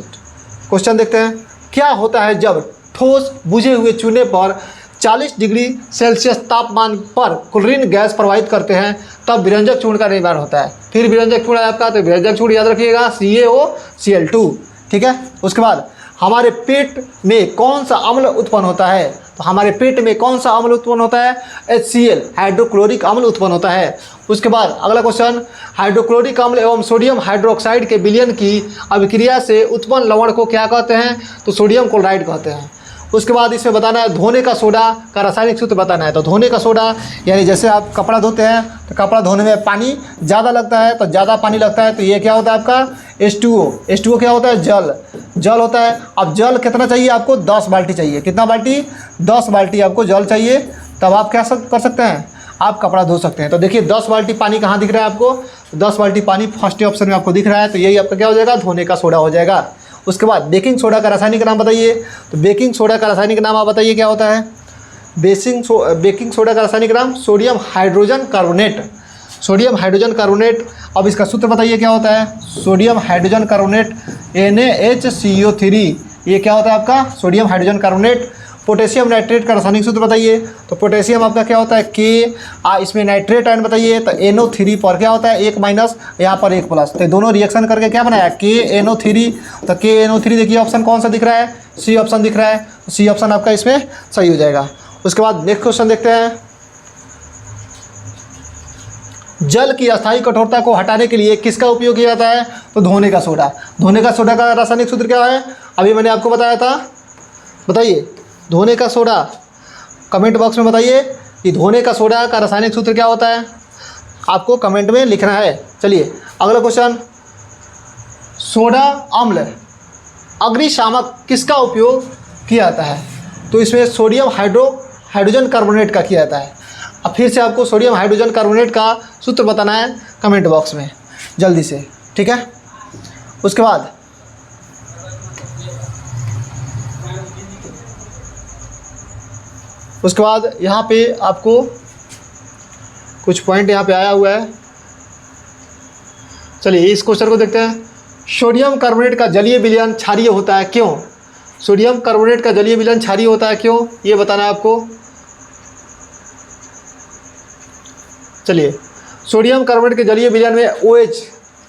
क्वेश्चन देखते हैं। क्या होता है जब ठोस बुझे हुए चूने पर 40 डिग्री सेल्सियस तापमान पर क्लोरीन गैस प्रवाहित करते हैं तब विरंजक चूर्ण का निर्माण होता है? फिर विरंजक चूर्ण है आपका, तो विरंजक चूर्ण याद रखिएगा CaOCl2, ठीक है। उसके बाद हमारे पेट में कौन सा अम्ल उत्पन्न होता है? तो हमारे पेट में कौन सा अम्ल उत्पन्न होता है? HCl, हाइड्रोक्लोरिक अम्ल उत्पन्न होता है। उसके बाद अगला क्वेश्चन, हाइड्रोक्लोरिक अम्ल एवं सोडियम हाइड्रोक्साइड के विलयन की अभिक्रिया से उत्पन्न लवण को क्या कहते हैं? तो सोडियम क्लोराइड कहते हैं। उसके बाद इसमें बताना है धोने का सोडा का रासायनिक सूत्र बताना है। तो धोने का सोडा यानी जैसे आप कपड़ा धोते हैं तो कपड़ा धोने में पानी ज़्यादा लगता है, तो ज़्यादा पानी लगता है तो ये क्या होता है आपका? H2O क्या होता है? जल होता है। अब जल कितना चाहिए आपको? 10 बाल्टी चाहिए। कितना बाल्टी? 10 बाल्टी आपको जल चाहिए, तब आप क्या कर सकते हैं? आप कपड़ा धो सकते हैं। तो देखिए 10 बाल्टी पानी कहाँ दिख रहा है आपको? 10 बाल्टी पानी फर्स्ट ऑप्शन में आपको दिख रहा है, तो यही आपका क्या हो जाएगा? धोने का सोडा हो जाएगा। उसके बाद बेकिंग सोडा का रासायनिक नाम बताइए। तो बेकिंग सोडा का रासायनिक नाम आप बताइए क्या होता है? बेकिंग सोडा का रासायनिक नाम sodium hydrogen carbonate. Sodium hydrogen carbonate. अब इसका सूत्र बताइए क्या होता है। सोडियम हाइड्रोजन कार्बोनेट NaHCO3, ये क्या होता है आपका sodium hydrogen carbonate. Potassium nitrate का रासायनिक सूत्र बताइए। तो पोटेशियम आपका क्या होता है K, इसमें नाइट्रेट आयन बताइए। तो NO3 पर क्या होता है 1 माइनस, यहाँ पर 1 प्लस, तो दोनों रिएक्शन करके क्या बनाया KNO3। तो KNO3 देखिए ऑप्शन कौन सा दिख रहा है, सी ऑप्शन दिख रहा है। सी ऑप्शन आपका इसमें सही हो जाएगा। उसके बाद नेक्स्ट क्वेश्चन देखते हैं। जल की अस्थायी कठोरता को हटाने के लिए किसका उपयोग किया जाता है। तो धोने का सोडा। धोने का सोडा का रासायनिक सूत्र क्या है, अभी मैंने आपको बताया था, बताइए। धोने का सोडा, कमेंट बॉक्स में बताइए कि धोने का सोडा का रासायनिक सूत्र क्या होता है, आपको कमेंट में लिखना है। चलिए अगला क्वेश्चन। सोडा अम्ल अग्निशामक किसका उपयोग किया जाता है। तो इसमें सोडियम हाइड्रोजन कार्बोनेट का किया जाता है। अब फिर से आपको सोडियम हाइड्रोजन कार्बोनेट का सूत्र बताना है कमेंट बॉक्स में जल्दी से, ठीक है। उसके बाद यहाँ पे आपको कुछ पॉइंट यहाँ पे आया हुआ है। चलिए इस क्वेश्चन को देखते हैं। सोडियम कार्बोनेट का जलीय विलयन क्षारीय होता है क्यों। सोडियम कार्बोनेट का जलीय विलयन क्षारीय होता है क्यों, ये बताना है आपको। चलिए सोडियम कार्बोनेट के जलीय विलयन में OH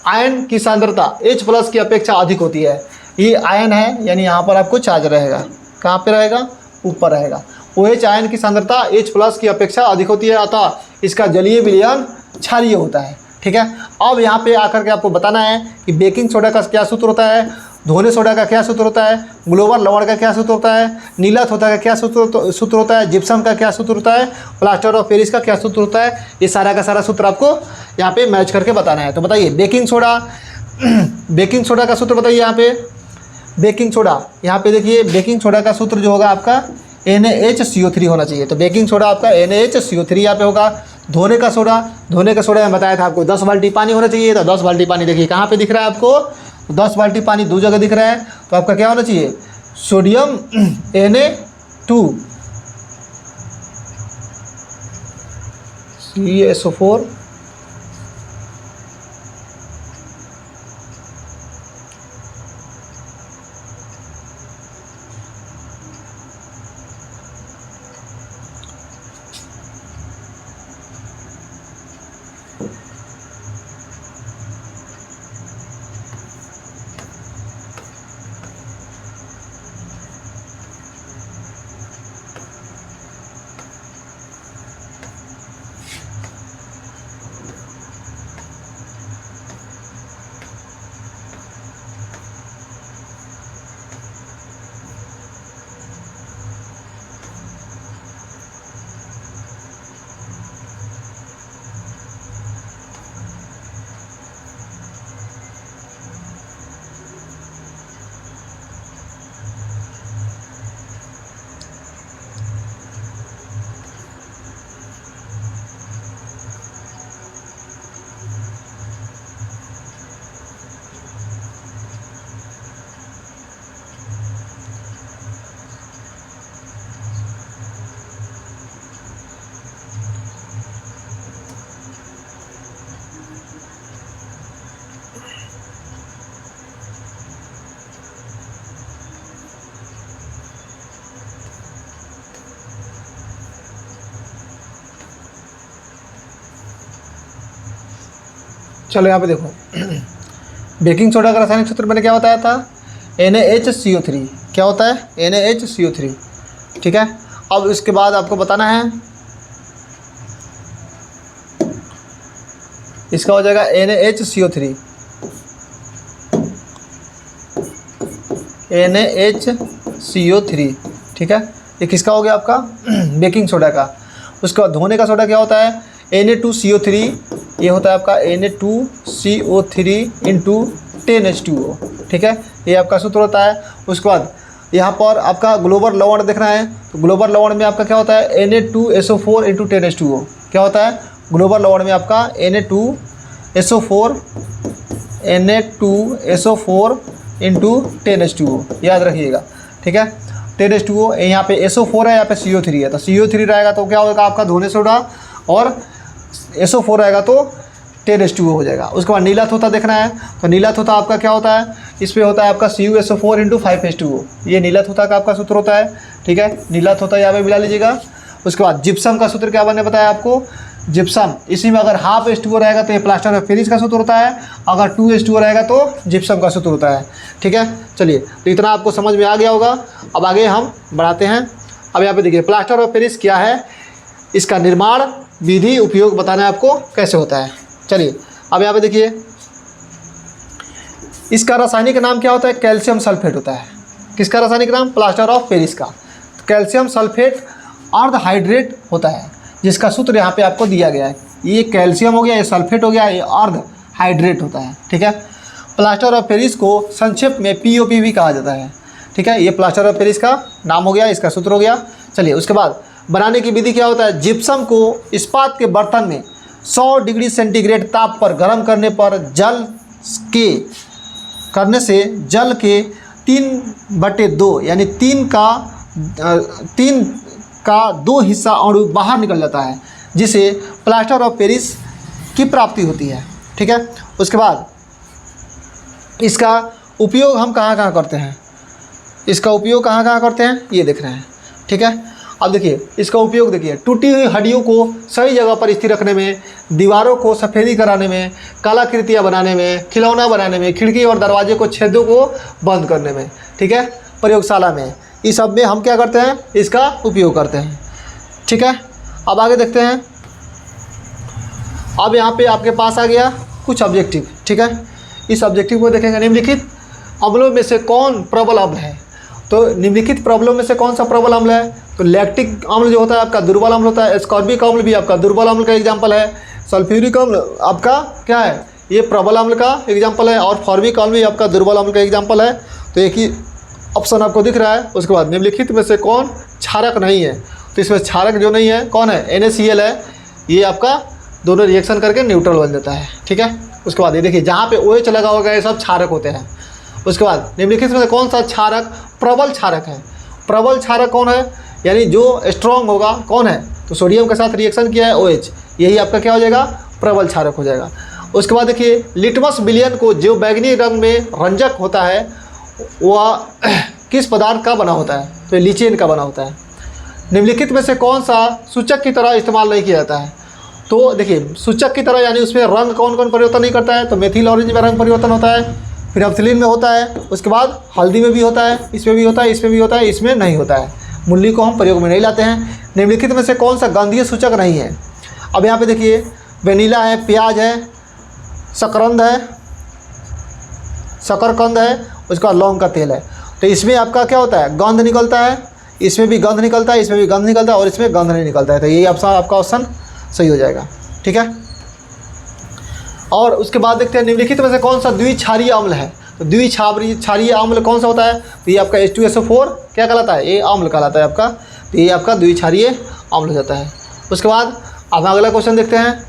आयन की सांद्रता H+ की अपेक्षा अधिक होती है। ये आयन है, यानी यहाँ पर आपको चार्ज रहेगा, कहाँ पे रहेगा, ऊपर रहेगा। OH आयन की सांद्रता H+ की अपेक्षा अधिक होती है, अतः इसका जलीय विलयन क्षारीय होता है, ठीक है। अब यहाँ पे आकर के आपको बताना है कि बेकिंग सोडा का क्या सूत्र होता है, धोने सोडा का क्या सूत्र होता है, ग्लोबल लवण का क्या सूत्र होता है, नीला थोथा का क्या सूत्र होता है, जिप्सम का क्या सूत्र होता है, प्लास्टर ऑफ पेरिस का क्या सूत्र होता है। ये सारा का सारा सूत्र आपको यहाँ पे मैच करके बताना है। तो बताइए बेकिंग सोडा का सूत्र बताइए। यहाँ पे बेकिंग सोडा, यहाँ पे देखिए बेकिंग सोडा का सूत्र जो होगा आपका NaHCO3 होना चाहिए। तो बेकिंग सोडा आपका NaHCO3 यहाँ पे होगा। धोने का सोडा में बताया था आपको 10 बाल्टी पानी होना चाहिए। तो 10 बाल्टी पानी देखिए कहाँ पे दिख रहा है आपको, 10 बाल्टी पानी 2 जगह दिख रहा है। तो आपका क्या होना चाहिए, सोडियम Na2CSO4 चलो यहाँ पे देखो बेकिंग सोडा का रासायनिक सूत्र मैंने क्या बताया था, NaHCO3। क्या होता है, NaHCO3, ठीक है। अब इसके बाद आपको बताना है, इसका हो जाएगा NaHCO3, NaHCO3, ठीक है। ये किसका हो गया आपका बेकिंग सोडा का। उसके बाद धोने का सोडा क्या होता है, Na2CO3, ये होता है आपका Na2CO3 इंटू 10H2O, ठीक है। ये आपका सूत्र होता है। उसके बाद यहाँ पर आपका ग्लोबल लवण देखना है, तो ग्लोबल लवण में आपका क्या होता है Na2SO4 इंटू 10H2O। क्या होता है ग्लोबल लवण में आपका Na2SO4 इंटू 10H2O, याद रखिएगा, ठीक है। 10H2O, यहाँ पे SO4 है, यहाँ पे CO3 है, तो CO3 रहेगा तो क्या होगा आपका धोने सोडा, और SO4 रहेगा तो 10H2O हो जाएगा। उसके बाद नीला तोता देखना है, तो नीला तोता आपका क्या होता है, इसमें होता है आपका CuSO4 × 5H2O, ये नीला तोता का आपका सूत्र होता है। ठीक है, नीला तोता यहाँ पे मिला लीजिएगा। उसके बाद जिप्सम का सूत्र क्या मैंने बताया आपको, जिप्सम, इसी में अगर हाफ H2O रहेगा तो ये प्लास्टर ऑफ पेरिस का सूत्र होता है, अगर 2H2O रहेगा तो जिप्सम का सूत्र होता है। ठीक है, चलिए, तो इतना आपको समझ में आ गया होगा। अब आगे हम बढ़ाते हैं। अब यहाँ पे देखिए प्लास्टर ऑफ पेरिस क्या है, इसका निर्माण विधि उपयोग बताना है आपको कैसे होता है। चलिए, अब यहाँ पे देखिए इसका रासायनिक नाम क्या होता है, कैल्शियम सल्फेट होता है। किसका रासायनिक नाम, प्लास्टर ऑफ पेरिस का। कैल्शियम सल्फेट अर्ध हाइड्रेट होता है, जिसका सूत्र यहाँ पे आपको दिया गया है। ये कैल्शियम हो गया, ये सल्फेट हो गया, ये अर्ध हाइड्रेट होता है। ठीक है, प्लास्टर ऑफ पेरिस को संक्षेप में POP भी कहा जाता है। ठीक है, ये प्लास्टर ऑफ पेरिस का नाम हो गया, इसका सूत्र हो गया। चलिए, उसके बाद बनाने की विधि क्या होता है, जिप्सम को इस्पात के बर्तन में 100 डिग्री सेंटीग्रेड ताप पर गर्म करने पर जल के 3/2 यानी 3 का 2 हिस्सा अणु बाहर निकल जाता है, जिसे प्लास्टर ऑफ पेरिस की प्राप्ति होती है। ठीक है, उसके बाद इसका उपयोग हम कहाँ कहाँ करते हैं, इसका उपयोग कहाँ कहाँ करते हैं ये देख रहे हैं। ठीक है, अब देखिए इसका उपयोग देखिए, टूटी हुई हड्डियों को सही जगह पर स्थिर रखने में, दीवारों को सफ़ेदी कराने में, कलाकृतियाँ बनाने में, खिलौना बनाने में, खिड़की और दरवाजे को छेदों को बंद करने में। ठीक है, प्रयोगशाला में, इस सब में हम क्या करते हैं, इसका उपयोग करते हैं। ठीक है, अब आगे देखते हैं। अब यहाँ पे आपके पास आ गया कुछ ऑब्जेक्टिव। ठीक है, इस ऑब्जेक्टिव को देखेंगे, निम्नलिखित अम्लों में से कौन प्रबल अम्ल है। तो निम्नलिखित प्रबलों में से कौन सा प्रबल अम्ल है, तो लैक्टिक अम्ल जो होता है आपका दुर्बल अम्ल होता है, एस्कॉर्बिक अम्ल भी आपका दुर्बल अम्ल का एग्जाम्पल है, सल्फ्यूरिक अम्ल आपका क्या है, ये प्रबल अम्ल का एग्जाम्पल है, और फॉर्मिक अम्ल भी आपका दुर्बल अम्ल का एग्जाम्पल है। तो एक ही ऑप्शन आपको दिख रहा है। उसके बाद निम्नलिखित में से कौन क्षारक नहीं है, तो इसमें क्षारक जो नहीं है कौन है, NaCl है, ये आपका दोनों रिएक्शन करके न्यूट्रल बन जाता है। ठीक है, उसके बाद ये देखिए जहाँ पे OH लगा होगा ये सब क्षारक होते हैं। उसके बाद निम्नलिखित में से कौन सा क्षारक प्रबल क्षारक है, प्रबल क्षारक कौन है, यानी जो स्ट्रॉन्ग होगा कौन है, तो सोडियम के साथ रिएक्शन किया है OH, यही आपका क्या हो जाएगा, प्रबल क्षारक हो जाएगा। उसके बाद देखिए लिटमस विलयन को जो बैंगनी रंग में रंजक होता है वह किस पदार्थ का बना होता है, तो लीचेन का बना होता है। निम्नलिखित में से कौन सा सूचक की तरह इस्तेमाल नहीं किया जाता है, तो देखिए सूचक की तरह यानी उसमें रंग कौन कौन परिवर्तन नहीं करता है, तो मेथिल ऑरेंज में रंग परिवर्तन होता है, फिर एप्सिलिन में होता है, उसके बाद हल्दी में भी होता है, इसमें भी होता है, इसमें भी होता है, इसमें नहीं होता है। मूली को हम प्रयोग में नहीं लाते हैं। निम्नलिखित में से कौन सा गंधीय सूचक नहीं है, अब यहाँ पे देखिए वेनिला है, प्याज है, शकरकंद है, उसके बाद लौंग का तेल है। तो इसमें आपका क्या होता है, गंध निकलता है, इसमें भी गंध निकलता है, इसमें भी गंध निकलता है, और इसमें गंध नहीं निकलता है। तो यही आपका ऑप्शन सही हो जाएगा। ठीक है, और उसके बाद देखते हैं निम्नलिखित में से कौन सा द्विक्षारीय अम्ल है, तो द्विक्षारीय अम्ल कौन सा होता है, तो ये आपका H2SO4 क्या कहलाता है, ये अम्ल कहलाता है आपका, तो ये आपका द्विक्षारीय अम्ल हो जाता है। उसके बाद अब अगला क्वेश्चन देखते हैं।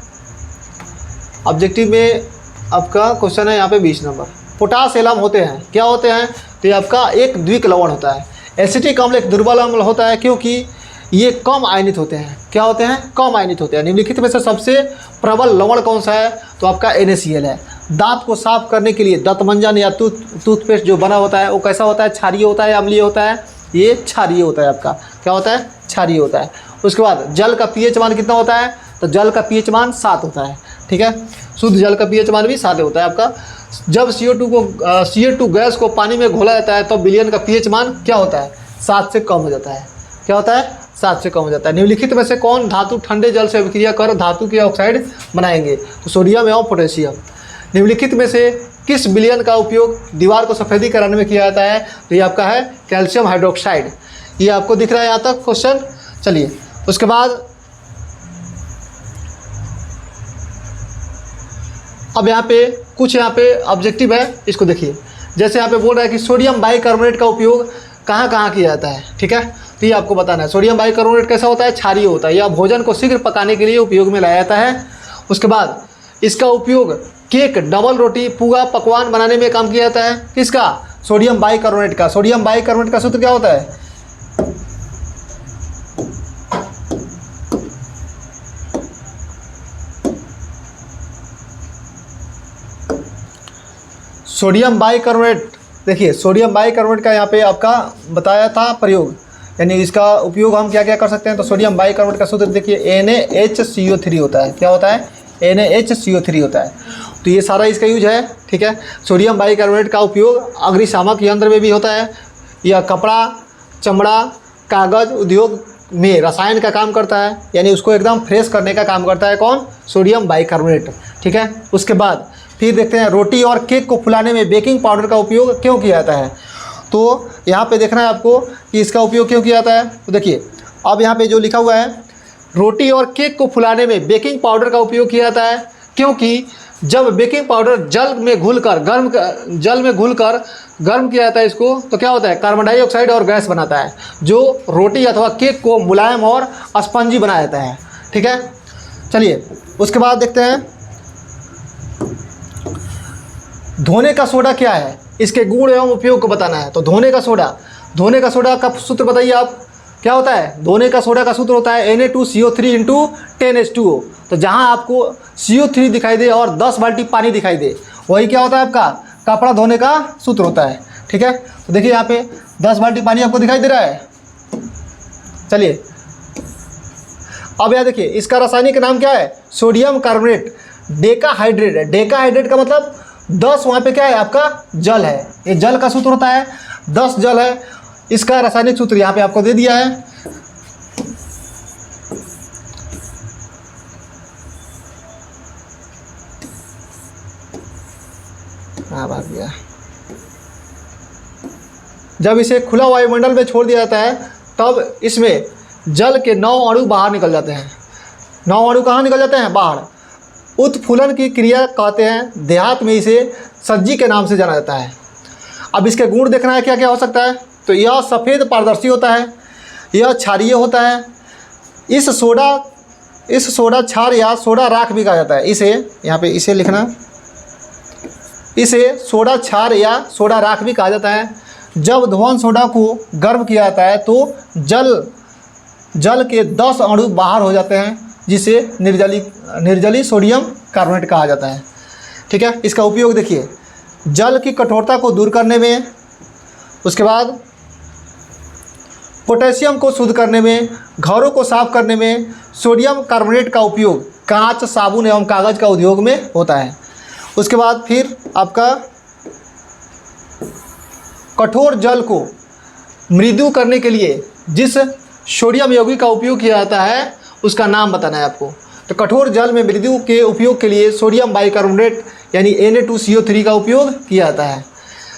ऑब्जेक्टिव में आपका क्वेश्चन है यहाँ पे 20 नंबर, पोटास एलम होते हैं, क्या होते हैं, तो ये आपका एक द्विक लवण होता है। एसिटिक अम्ल एक दुर्बल अम्ल होता है क्योंकि ये कम आयनित होते हैं, क्या होते हैं, कम आयनित होते हैं। निम्नलिखित में से सबसे प्रबल लवण कौन सा है, तो आपका NaCl है। दांत को साफ करने के लिए दंतमंजन या टूथपेस्ट जो बना होता है वो कैसा होता है, क्षारीय होता है, अम्लीय होता है, ये क्षारीय होता है आपका, क्या होता है, क्षारीय होता है। उसके बाद जल का pH मान कितना होता है, तो जल का pH मान 7 होता है। ठीक है, शुद्ध जल का pH मान भी 7 होता है आपका। जब CO2 गैस को पानी में घोला जाता है तो विलयन का pH मान क्या होता है, 7 से कम हो जाता है, क्या होता है, 7 से कम हो जाता है। निम्नलिखित में से कौन धातु ठंडे जल से अभिक्रिया कर धातु के ऑक्साइड बनाएंगे, तो सोडियम एवं पोटेशियम। निम्नलिखित में से किस विलयन का उपयोग दीवार को सफ़ेदी कराने में किया जाता है, तो ये आपका है कैल्शियम हाइड्रोक्साइड। ये आपको दिख रहा है यहाँ तक क्वेश्चन। चलिए, उसके बाद अब यहाँ पे कुछ यहाँ पे ऑब्जेक्टिव है, इसको देखिए। जैसे यहाँ पे बोल रहा है कि सोडियम बाइकार्बोनेट का उपयोग कहाँ कहाँ किया जाता है। ठीक है, तो ये आपको बताना है। सोडियम बाइकार्बोनेट कैसा होता है, क्षारीय होता है, यह भोजन को शीघ्र पकाने के लिए उपयोग में लाया जाता है। उसके बाद इसका उपयोग केक, डबल रोटी, पुआ, पकवान बनाने में काम किया जाता है। किसका, सोडियम बाइकार्बोनेट का। सोडियम बाइकार्बोनेट का सूत्र क्या होता है, सोडियम बाइकार्बोनेट, देखिए सोडियम बाइकार्बोनेट का यहाँ पे आपका बताया था प्रयोग, यानी इसका उपयोग हम क्या क्या कर सकते हैं। तो सोडियम बाइकार्बोनेट का सूत्र देखिए NaHCO3 होता है। क्या होता है? NaHCO3 होता है। तो ये सारा इसका यूज है, ठीक है। सोडियम बाइकार्बोनेट का उपयोग अग्निशामक यंत्र में भी होता है। यह कपड़ा, चमड़ा, कागज़ उद्योग में रसायन का काम करता है, यानी उसको एकदम फ्रेश करने का काम करता है कौन? सोडियम बाइकार्बोनेट, ठीक है। उसके बाद फिर देखते हैं रोटी और केक को फुलाने में बेकिंग पाउडर का उपयोग क्यों किया जाता है। तो यहाँ पे देखना है आपको कि इसका उपयोग क्यों किया जाता है। तो देखिए अब यहाँ पे जो लिखा हुआ है, रोटी और केक को फुलाने में बेकिंग पाउडर का उपयोग किया जाता है क्योंकि जब बेकिंग पाउडर जल में घुलकर गर्म किया जाता है इसको, तो क्या होता है? कार्बन डाइऑक्साइड और गैस बनाता है, जो रोटी अथवा केक को मुलायम और स्पंजी बना देता है, ठीक है। चलिए उसके बाद देखते हैं धोने का सोडा क्या है, इसके गुण एवं उपयोग को बताना है। तो धोने का सोडा का सूत्र बताइए आप, क्या होता है? धोने का सोडा का सूत्र होता है Na2CO3 × 10H2O। तो जहाँ आपको CO3 दिखाई दे और 10 बाल्टी पानी दिखाई दे, वही क्या होता है? आपका कपड़ा धोने का सूत्र होता है, ठीक है। तो देखिए यहाँ पे 10 बाल्टी पानी आपको दिखाई दे रहा है। चलिए अब यहाँ देखिए इसका रासायनिक नाम क्या है? सोडियम कार्बोनेट डेकाहाइड्रेट है। डेकाहाइड्रेट का मतलब 10 वहाँ पे क्या है? आपका जल है। ये जल का सूत्र होता है, 10 जल है। इसका रासायनिक सूत्र यहाँ पे आपको दे दिया है। भाग गया। जब इसे खुला वायुमंडल में छोड़ दिया जाता है तब इसमें जल के 9 अणु बाहर निकल जाते हैं। 9 अणु कहाँ निकल जाते हैं? बाहर। उत्फुलन की क्रिया कहते हैं, देहात में इसे सज्जी के नाम से जाना जाता है। अब इसके गुण देखना है क्या क्या हो सकता है। तो यह सफ़ेद पारदर्शी होता है, यह क्षारीय होता है। इस सोडा क्षार या सोडा राख भी कहा जाता है। इसे यहाँ पे इसे लिखना, इसे सोडा क्षार या सोडा राख भी कहा जाता है। जब ध्रुवन सोडा को गर्म किया जाता है तो जल के 10 अणु बाहर हो जाते हैं, जिसे निर्जली सोडियम कार्बोनेट कहा जाता है, ठीक है। इसका उपयोग देखिए जल की कठोरता को दूर करने में, उसके बाद पोटेशियम को शुद्ध करने में, घरों को साफ करने में सोडियम कार्बोनेट का उपयोग कांच, साबुन एवं कागज़ का उद्योग में होता है। उसके बाद फिर आपका कठोर जल को मृदु करने के लिए जिस सोडियम यौगिक का उपयोग किया जाता है उसका नाम बताना है आपको। तो कठोर जल में मृदु के उपयोग के लिए सोडियम बाइकार्बोनेट यानी Na2CO3 का उपयोग किया जाता है,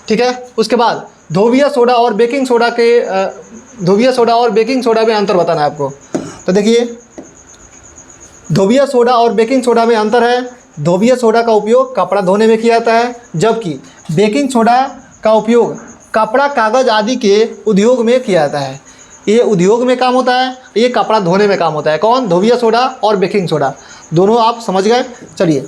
ठीक है। उसके बाद धोबिया सोडा और बेकिंग सोडा में अंतर बताना है आपको। तो देखिए धोबिया सोडा और बेकिंग सोडा में अंतर है। धोबिया सोडा का उपयोग कपड़ा धोने में किया जाता है, जबकि बेकिंग सोडा का उपयोग कपड़ा, कागज़ आदि के उद्योग में किया जाता है। ये उद्योग में काम होता है, ये कपड़ा धोने में काम होता है। कौन? धोबिया सोडा और बेकिंग सोडा, दोनों आप समझ गए। चलिए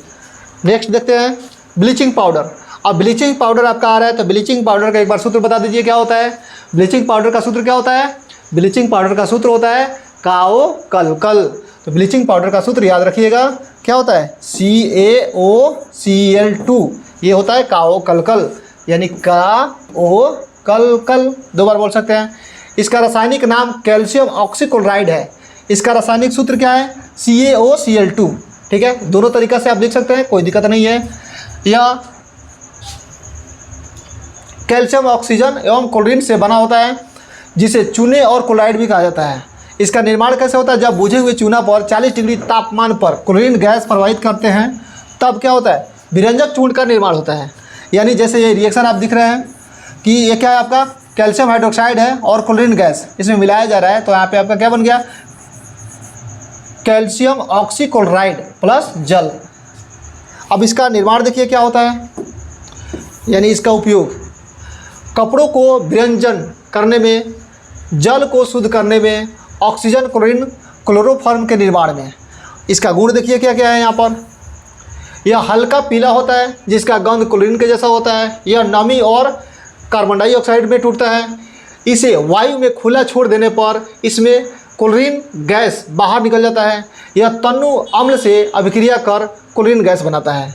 नेक्स्ट देखते हैं ब्लीचिंग पाउडर। अब ब्लीचिंग पाउडर आपका आ रहा है, तो ब्लीचिंग पाउडर का एक बार सूत्र बता दीजिए क्या होता है। ब्लीचिंग पाउडर का सूत्र क्या होता है? ब्लीचिंग पाउडर का सूत्र होता है काओ-कल-कल। तो ब्लीचिंग पाउडर का सूत्र याद रखिएगा, क्या होता है? CaOCl2। ये होता है काओ-कल-कल, यानी का-ओ-कल-कल, 2 बार बोल सकते हैं। इसका रासायनिक नाम कैल्शियम ऑक्सीक्लोराइड है। इसका रासायनिक सूत्र क्या है? CaOCl2, ठीक है। दोनों तरीक़ा से आप लिख सकते हैं, कोई दिक्कत नहीं है। यह कैल्शियम ऑक्सीजन एवं क्लोरीन से बना होता है, जिसे चूने और क्लोराइड भी कहा जाता है। इसका निर्माण कैसे होता है? जब बुझे हुए चूना पर 40 डिग्री तापमान पर क्लोरीन गैस प्रवाहित करते हैं तब क्या होता है? विरंजक चूर्ण का निर्माण होता है। यानी जैसे ये रिएक्शन आप दिख रहे हैं कि ये क्या है? आपका कैल्शियम हाइड्रोक्साइड है और क्लोरीन गैस इसमें मिलाया जा रहा है, तो यहाँ पे आपका क्या बन गया? कैल्शियम ऑक्सीक्लोराइड प्लस जल। अब इसका निर्माण देखिए क्या होता है, यानी इसका उपयोग कपड़ों को विरंजन करने में, जल को शुद्ध करने में, ऑक्सीजन, क्लोरीन, क्लोरोफॉर्म के निर्माण में। इसका गुण देखिए क्या क्या है यहाँ पर। यह हल्का पीला होता है, जिसका गंध क्लोरीन के जैसा होता है। यह नमी और कार्बन डाइऑक्साइड में टूटता है। इसे वायु में खुला छोड़ देने पर इसमें क्लोरीन गैस बाहर निकल जाता है। यह तन्नु अम्ल से अभिक्रिया कर क्लोरीन गैस बनाता है।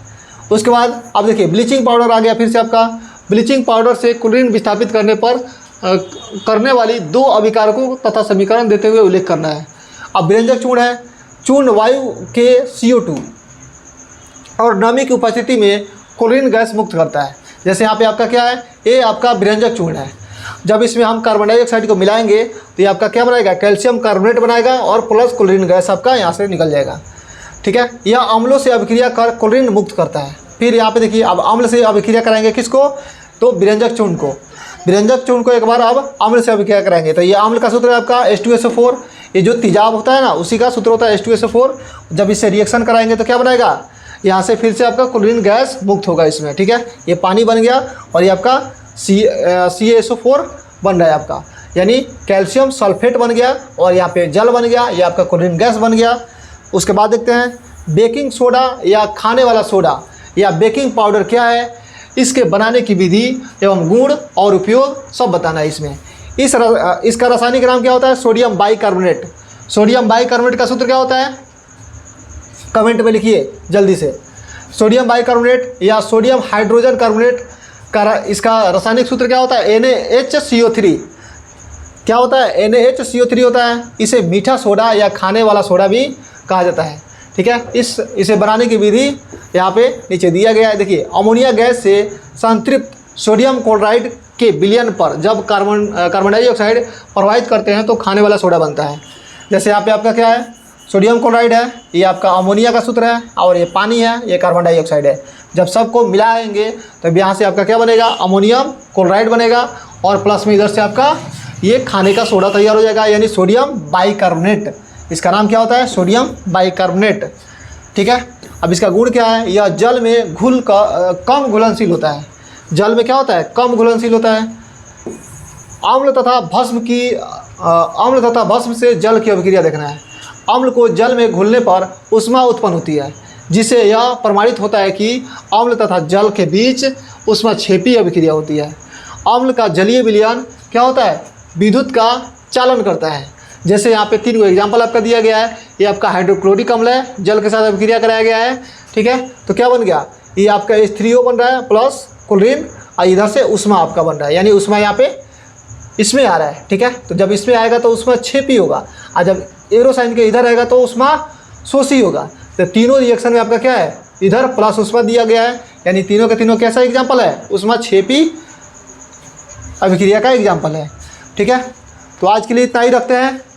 उसके बाद अब देखिए ब्लीचिंग पाउडर आ गया फिर से आपका। ब्लीचिंग पाउडर से क्लोरीन विस्थापित करने पर करने वाली 2 अभिकारकों तथा समीकरण देते हुए उल्लेख करना है। अब विरंजक चूर्ण है, चूर्ण वायु के CO2 और नमी की उपस्थिति में क्लोरीन गैस मुक्त करता है। जैसे यहाँ पे आपका क्या है, ये आपका विरंजक चूर्ण है। जब इसमें हम कार्बन डाइऑक्साइड को मिलाएंगे तो ये आपका क्या बनाएगा, कैल्शियम कार्बोनेट बनाएगा और प्लस क्लोरीन गैस आपका यहाँ से निकल जाएगा। ठीक है, यह अम्लों से अभिक्रिया कर क्लोरीन मुक्त करता है। फिर यहाँ पे देखिए अब अम्ल से अभिक्रिया कराएंगे किसको, तो विरंजक चूर्ण को। विरंजक चूर्ण को एक बार अब अम्ल से अभिक्रिया कराएंगे तो ये अम्ल का सूत्र है आपका H2SO4। ये जो तेजाब होता है ना उसी का सूत्र होता है H2SO4। जब इससे रिएक्शन कराएंगे तो क्या बनेगा, यहाँ से फिर से आपका क्लोरीन गैस मुक्त होगा इसमें। ठीक है, ये पानी बन गया और ये आपका CaSO4 बन रहा है आपका, यानी कैल्शियम सल्फेट बन गया और यहाँ पे जल बन गया, ये आपका क्लोरीन गैस बन गया। उसके बाद देखते हैं बेकिंग सोडा या खाने वाला सोडा या बेकिंग पाउडर क्या है, इसके बनाने की विधि एवं गुण और उपयोग सब बताना है इसमें। इसका रासायनिक नाम क्या होता है, सोडियम बाइकार्बोनेट। सोडियम बाइकार्बोनेट का सूत्र क्या होता है, कमेंट में लिखिए जल्दी से। सोडियम बाइकार्बोनेट या सोडियम हाइड्रोजन कार्बोनेट का इसका रासायनिक सूत्र क्या होता है, NaHCO3। क्या होता है, NaHCO3 होता है। इसे मीठा सोडा या खाने वाला सोडा भी कहा जाता है। ठीक है, इसे बनाने की विधि यहाँ पे नीचे दिया गया है। देखिए अमोनिया गैस से संतृप्त सोडियम क्लोराइड के विलयन पर जब कार्बन डाइऑक्साइड प्रवाहित करते हैं तो खाने वाला सोडा बनता है। जैसे यहाँ पे आपका क्या है, सोडियम क्लोराइड है, ये आपका अमोनिया का सूत्र है, और ये पानी है, ये कार्बन डाइऑक्साइड है। जब सबको मिलाएंगे तो यहाँ से आपका क्या बनेगा, अमोनियम क्लोराइड बनेगा और प्लस में इधर से आपका ये खाने का सोडा तैयार हो जाएगा, यानी सोडियम बाइकार्बोनेट। इसका नाम क्या होता है, सोडियम बाइकार्बोनेट। ठीक है, अब इसका गुण क्या है, यह जल में कम घुलनशील होता है। जल में क्या होता है, कम घुलनशील होता है। अम्ल तथा भस्म से जल की अभिक्रिया देखना है। अम्ल को जल में घुलने पर ऊष्मा उत्पन्न होती है, जिससे यह प्रमाणित होता है कि अम्ल तथा जल के बीच ऊष्माक्षेपी अभिक्रिया होती है। अम्ल का जलीय विलयन क्या होता है, विद्युत का चालन करता है। जैसे यहाँ पे 3 एग्जाम्पल आपका दिया गया है। ये आपका हाइड्रोक्लोरिक अम्ल है, जल के साथ अभिक्रिया कराया गया है। ठीक है, तो क्या बन गया, ये आपका H3O बन रहा है प्लस क्लोरीन, और इधर से ऊष्मा आपका बन रहा है, यानी ऊष्मा यहाँ पे इसमें आ रहा है। ठीक है, तो जब इसमें आएगा तो ऊष्माक्षेपी होगा, और जब एरो साइन के इधर आएगा तो ऊष्मा शोषी होगा। तो तीनों रिएक्शन में आपका क्या है, इधर प्लस ऊष्मा दिया गया है, यानी तीनों के तीनों कैसा एग्जाम्पल है, ऊष्माक्षेपी अभिक्रिया का एग्जाम्पल है। ठीक है, तो आज के लिए इतना ही रखते हैं।